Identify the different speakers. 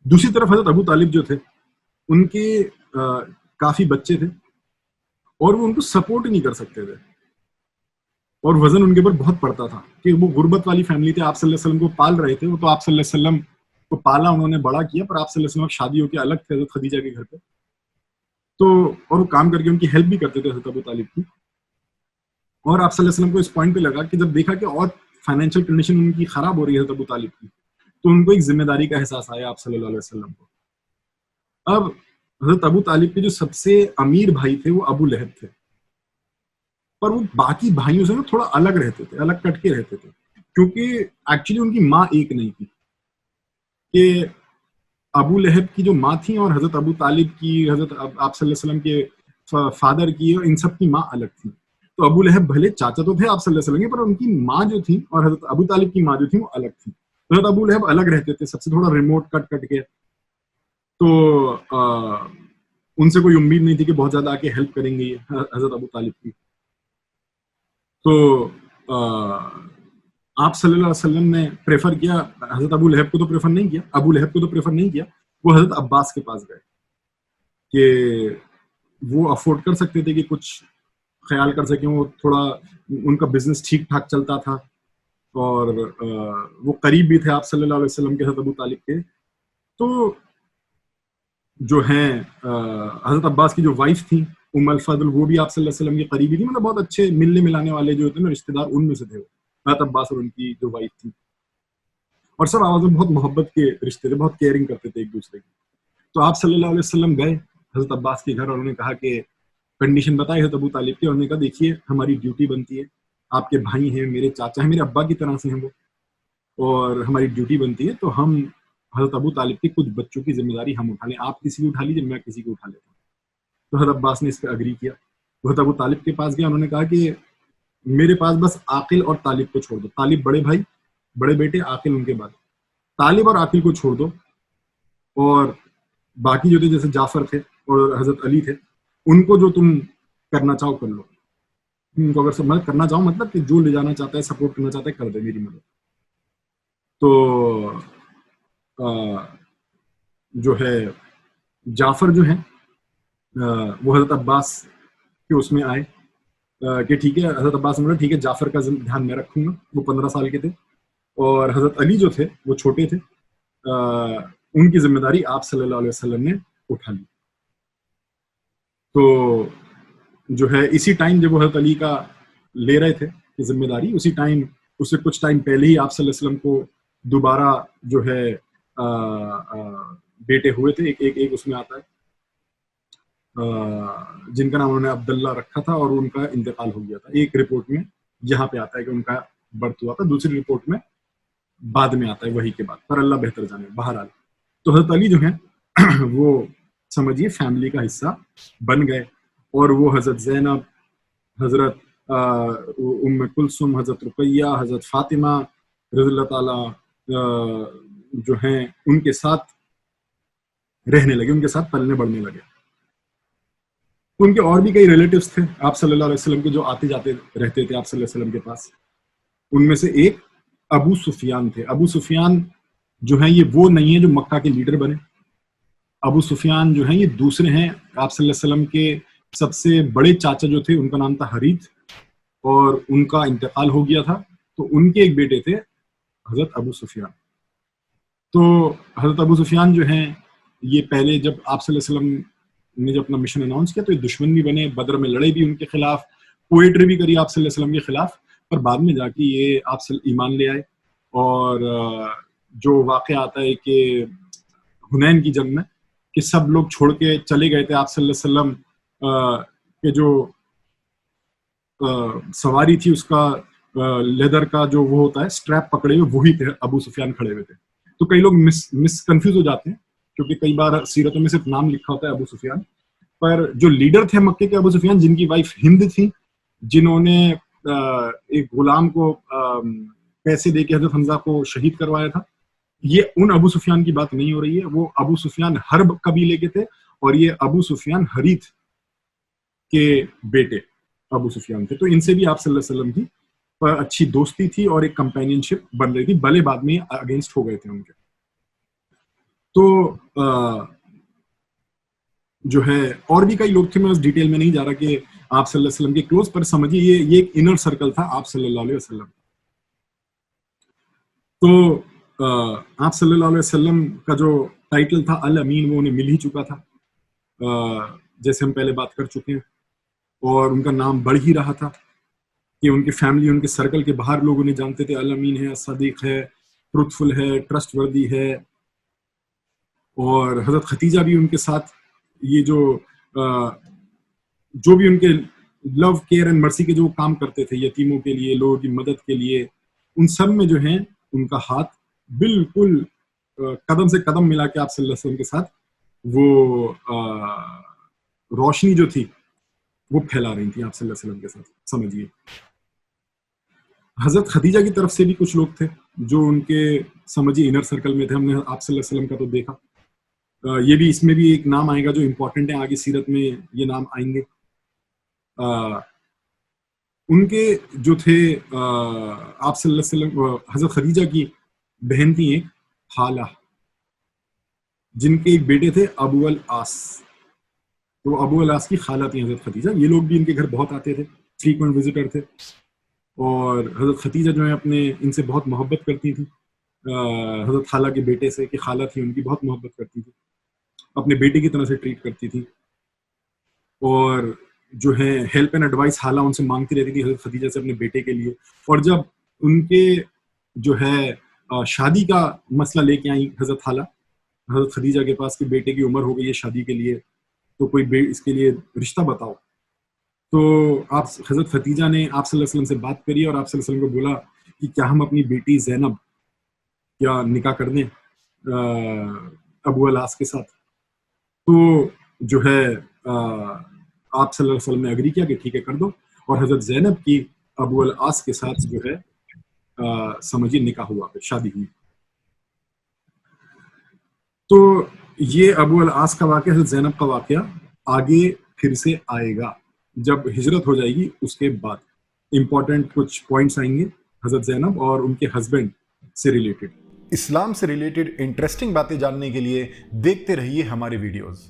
Speaker 1: دوسری طرف حضرت ابو طالب جو تھے ان کے کافی بچے تھے اور وہ ان کو سپورٹ نہیں کر سکتے تھے، اور وزن ان کے اوپر بہت پڑتا تھا کہ وہ غربت والی فیملی تھی، آپ صلی اللہ علیہ وسلم کو پال رہے تھے، وہ تو آپ صلی اللہ علیہ وسلم کو پالا انہوں نے، بڑا کیا، پر آپ صلی اللہ علیہ وسلم شادی ہو کے الگ تھے حضرت خدیجہ کے گھر پہ، تو اور وہ کام کر کے ان کی ہیلپ بھی کرتے تھے حضرت ابو طالب کی. اور آپ صلی اللہ علیہ وسلم کو اس پوائنٹ پہ لگا کہ جب دیکھا کہ اور فائنینشیل کنڈیشن ان کی خراب ہو رہی ہے حضرت ابو طالب کی، تو ان کو ایک ذمہ داری کا احساس آیا آپ صلی اللہ علیہ وسلم کو. اب حضرت ابو طالب کے جو سب سے امیر بھائی تھے وہ ابو لہب تھے، پر وہ باقی بھائیوں سے تھوڑا الگ رہتے تھے، الگ کٹ کے رہتے تھے، کیونکہ ایکچولی ان کی ماں ایک نہیں تھی. کہ ابو لہب کی جو ماں تھی اور حضرت ابو طالب کی، حضرت آپ صلی اللہ علیہ وسلم کے فادر کی، ان سب کی ماں الگ تھی. تو ابو لہب بھلے چاچا تو تھے آپ صلی اللہ علیہ وسلم کے، پر ان کی ماں جو تھی اور حضرت ابو طالب کی ماں جو تھی وہ الگ تھی. حضرت ابو لہب الگ رہتے تھے، سب سے تھوڑا ریموٹ کٹ کے، تو ان سے کوئی امید نہیں تھی کہ بہت زیادہ آ کے ہیلپ کریں گے حضرت ابو طالب کی. تو آپ صلی اللہ علیہ وسلم نے پریفر کیا، حضرت ابو لہب کو تو پریفر نہیں کیا، وہ حضرت عباس کے پاس گئے کہ وہ افورڈ کر سکتے تھے کہ کچھ خیال کر سکیں، وہ تھوڑا ان کا بزنس ٹھیک ٹھاک چلتا تھا اور وہ قریب بھی تھے آپ صلی اللہ علیہ وسلم کے حضرت ابو طالب کے. تو جو ہیں حضرت عباس کی جو وائف تھی ام الفضل، وہ بھی آپ صلی اللہ علیہ وسلم کی قریبی تھی، مطلب بہت اچھے ملنے ملانے والے جو ہوتے ہیں نا رشتے دار، ان میں سے تھے حضرت عباس اور ان کی جو وائف تھی. اور سب آواز میں بہت محبت کے رشتے تھے، بہت کیئرنگ کرتے تھے ایک دوسرے کی. تو آپ صلی اللہ علیہ وسلم گئے حضرت عباس کے گھر اور انہوں نے کہا کہ کنڈیشن بتائی حضرت ابو طالب کی، اور انہوں نے کہا دیکھیے ہماری ڈیوٹی بنتی ہے، آپ کے بھائی ہیں، میرے چاچا ہیں، میرے ابا کی طرح سے ہیں وہ، اور ہماری ڈیوٹی بنتی ہے تو ہم حضرت ابو طالب کے کچھ بچوں کی ذمہ داری ہم اٹھا لیں، آپ کسی کو اٹھا لیجیے، میں کسی کو اٹھا لیتا ہوں. تو حضرت عباس نے اس پہ اگری کیا. حضرت ابو طالب کے پاس گیا، انہوں نے کہا کہ میرے پاس بس عاقل اور طالب کو چھوڑ دو، طالب بڑے بھائی بڑے بیٹے، عاقل ان کے بعد، طالب اور عاقل کو چھوڑ دو، اور باقی جو تھے جیسے جعفر تھے اور حضرت علی تھے، ان کو جو تم کرنا چاہو کر لو، ان کو اگر مدد کرنا چاہو مطلب کہ جو لے جانا چاہتا ہے، سپورٹ کرنا چاہتا ہے، کر دے میری مدد. تو جو ہے جعفر جو ہیں وہ حضرت عباس کے اس میں آئے کہ ٹھیک ہے، حضرت عباس نے بولا ٹھیک ہے جعفر کا دھیان میں رکھوں گا. وہ 15 سال کے تھے، اور حضرت علی جو تھے وہ چھوٹے تھے، ان کی ذمہ داری آپ صلی اللہ علیہ وسلم نے اٹھا لی. تو جو ہے اسی ٹائم جب وہ حضرت علی کا لے رہے تھے کہ ذمہ داری، اسی ٹائم اس سے کچھ ٹائم پہلے ہی آپ صلی اللہ علیہ وسلم کو دوبارہ جو ہے بیٹے ہوئے تھے. ایک اس میں آتا ہے جن کا نام انہوں نے عبداللہ رکھا تھا، اور ان کا انتقال ہو گیا تھا. ایک رپورٹ میں جہاں پہ آتا ہے کہ ان کا برتھ ہوا تھا، دوسری رپورٹ میں بعد میں آتا ہے وہی کے بعد، پر اللہ بہتر جانے. بہرحال تو حضرت علی جو ہیں وہ سمجھیے فیملی کا حصہ بن گئے، اور وہ حضرت زینب، حضرت ام کلثوم، حضرت رقیہ، حضرت فاطمہ رضی اللہ تعالی جو ہیں ان کے ساتھ رہنے لگے، ان کے ساتھ پلنے بڑھنے لگے. ان کے اور بھی کئی ریلیٹیوز تھے آپ صلی اللہ علیہ وسلم کے جو آتے جاتے رہتے تھے آپ صلی اللہ علیہ وسلم کے پاس. ان میں سے ایک ابو سفیان تھے. ابو سفیان جو ہیں یہ وہ نہیں ہیں جو مکہ کے لیڈر بنے. ابو سفیان جو ہیں یہ دوسرے ہیں. آپ صلی اللہ علیہ وسلم کے سب سے بڑے چاچا جو تھے ان کا نام تھا حریث، اور ان کا انتقال ہو گیا تھا، تو ان کے ایک بیٹے تھے حضرت ابو سفیان. تو حضرت ابو سفیان جو ہیں یہ پہلے جب آپ صلی اللہ علیہ وسلم نے جب اپنا مشن اناؤنس کیا تو یہ دشمن بھی بنے، بدر میں لڑے بھی ان کے خلاف، پوئٹری بھی کری آپ صلی اللہ علیہ وسلم کے خلاف، پر بعد میں جا کے یہ آپ سے ایمان لے آئے. اور جو واقعہ آتا ہے کہ حنین کی جنگ میں کہ سب لوگ چھوڑ کے چلے گئے تھے آپ صلی اللہ علیہ وسلم کے جو سواری تھی اس کا لیدر کا جو وہ ہوتا ہے سٹریپ پکڑے ہوئے وہی تھے، ابو سفیان کھڑے ہوئے تھے. تو کئی لوگ مس کنفیوز ہو جاتے ہیں کیونکہ کئی بار سیرتوں میں صرف نام لکھا ہوتا ہے ابو سفیان، پر جو لیڈر تھے مکے کے ابو سفیان، جن کی وائف ہند تھی، جنہوں نے ایک غلام کو پیسے دے کے حضرت حمزہ کو شہید کروایا تھا، یہ ان ابو سفیان کی بات نہیں ہو رہی ہے. وہ ابو سفیان حرب قبیلے کے تھے، اور یہ ابو سفیان حریث کے بیٹے ابو سفیان تھے. تو ان سے بھی آپ صلی اللہ علیہ وسلم کی اچھی دوستی تھی اور ایک کمپینین شپ بن رہی تھی، بھلے بعد میں اگینسٹ ہو گئے تھے ان کے. تو جو ہے اور بھی کئی لوگ تھے, میں اس ڈیٹیل میں نہیں جا رہا کہ آپ صلی اللہ علیہ وسلم کے کلوز, پر سمجھیے یہ ایک انر سرکل تھا آپ صلی اللہ علیہ وسلم. تو آپ صلی اللہ علیہ وسلم کا جو ٹائٹل تھا الامین وہ انہیں مل ہی چکا تھا, جیسے ہم پہلے بات کر چکے ہیں, اور ان کا نام بڑھ ہی رہا تھا کہ ان کی فیملی, ان کے سرکل کے باہر لوگ انہیں جانتے تھے, الامین ہے, صدیق ہے, ٹروتفل ہے, ٹرسٹ وردی ہے. اور حضرت ختیجہ بھی ان کے ساتھ یہ جو بھی ان کے لو کیئر اینڈ مرسی کے جو کام کرتے تھے یتیموں کے لیے, لوگوں کی مدد کے لیے, ان سب میں جو ہیں ان کا ہاتھ بالکل قدم سے قدم ملا کے آپ صلی اللہ علیہ وسلم کے ساتھ وہ روشنی جو تھی وہ پھیلا رہی تھی آپ صلی اللہ علیہ وسلم کے ساتھ. سمجھیے حضرت خدیجہ کی طرف سے بھی کچھ لوگ تھے جو ان کے سمجھیے انر سرکل میں تھے. ہم نے آپ صلی اللہ علیہ وسلم کا تو دیکھا, یہ بھی اس میں بھی ایک نام آئے گا جو امپورٹنٹ ہے, آگے سیرت میں یہ نام آئیں گے. ان کے جو تھے آپ صلی اللہ علیہ وسلم, حضرت خدیجہ کی بہن تھی ایک خالہ, جن کے ایک بیٹے تھے ابو العاص. تو ابو العاص کی خالہ تھی حضرت خدیجہ. یہ لوگ بھی ان کے گھر بہت آتے تھے, فریکوینٹ وزٹر تھے. اور حضرت خدیجہ جو ہے اپنے ان سے بہت محبت کرتی تھی, حضرت خالہ کے بیٹے سے, کہ خالہ تھی ان کی, بہت محبت کرتی تھی, اپنے بیٹے کی طرح سے ٹریٹ کرتی تھی. اور جو ہے ہیلپ اینڈ ایڈوائس خالہ ان سے مانگتی رہتی تھی حضرت خدیجہ سے اپنے بیٹے کے لیے. اور جب ان کے جو ہے شادی کا مسئلہ لے کے آئی حضرت خالہ حضرت خدیجہ کے پاس کہ بیٹے کی عمر ہو گئی ہے شادی کے لیے, تو کوئی اس کے لیے رشتہ بتاؤ. تو آپ حضرت خدیجہ نے آپ صلی اللہ علیہ وسلم سے بات کری اور آپ صلی اللہ علیہ وسلم کو بولا کہ کیا ہم اپنی بیٹی زینب کیا نکاح کر دیں ابو العاص کے ساتھ. تو جو ہے آپ صلی اللہ علیہ وسلم نے اگری کیا کہ ٹھیک ہے کر دو, اور حضرت زینب کی ابو العاص کے ساتھ جو ہے سمجھیے نکاح ہوا, پھر شادی ہوئی. تو یہ ابو العاص کا واقعہ, حضرت زینب کا واقعہ آگے پھر سے آئے گا جب ہجرت ہو جائے گی. اس کے بعد امپورٹنٹ کچھ پوائنٹس آئیں گے حضرت زینب اور ان کے ہسبینڈ سے ریلیٹڈ.
Speaker 2: اسلام سے ریلیٹڈ انٹرسٹنگ باتیں جاننے کے لیے دیکھتے رہیے ہمارے ویڈیوز.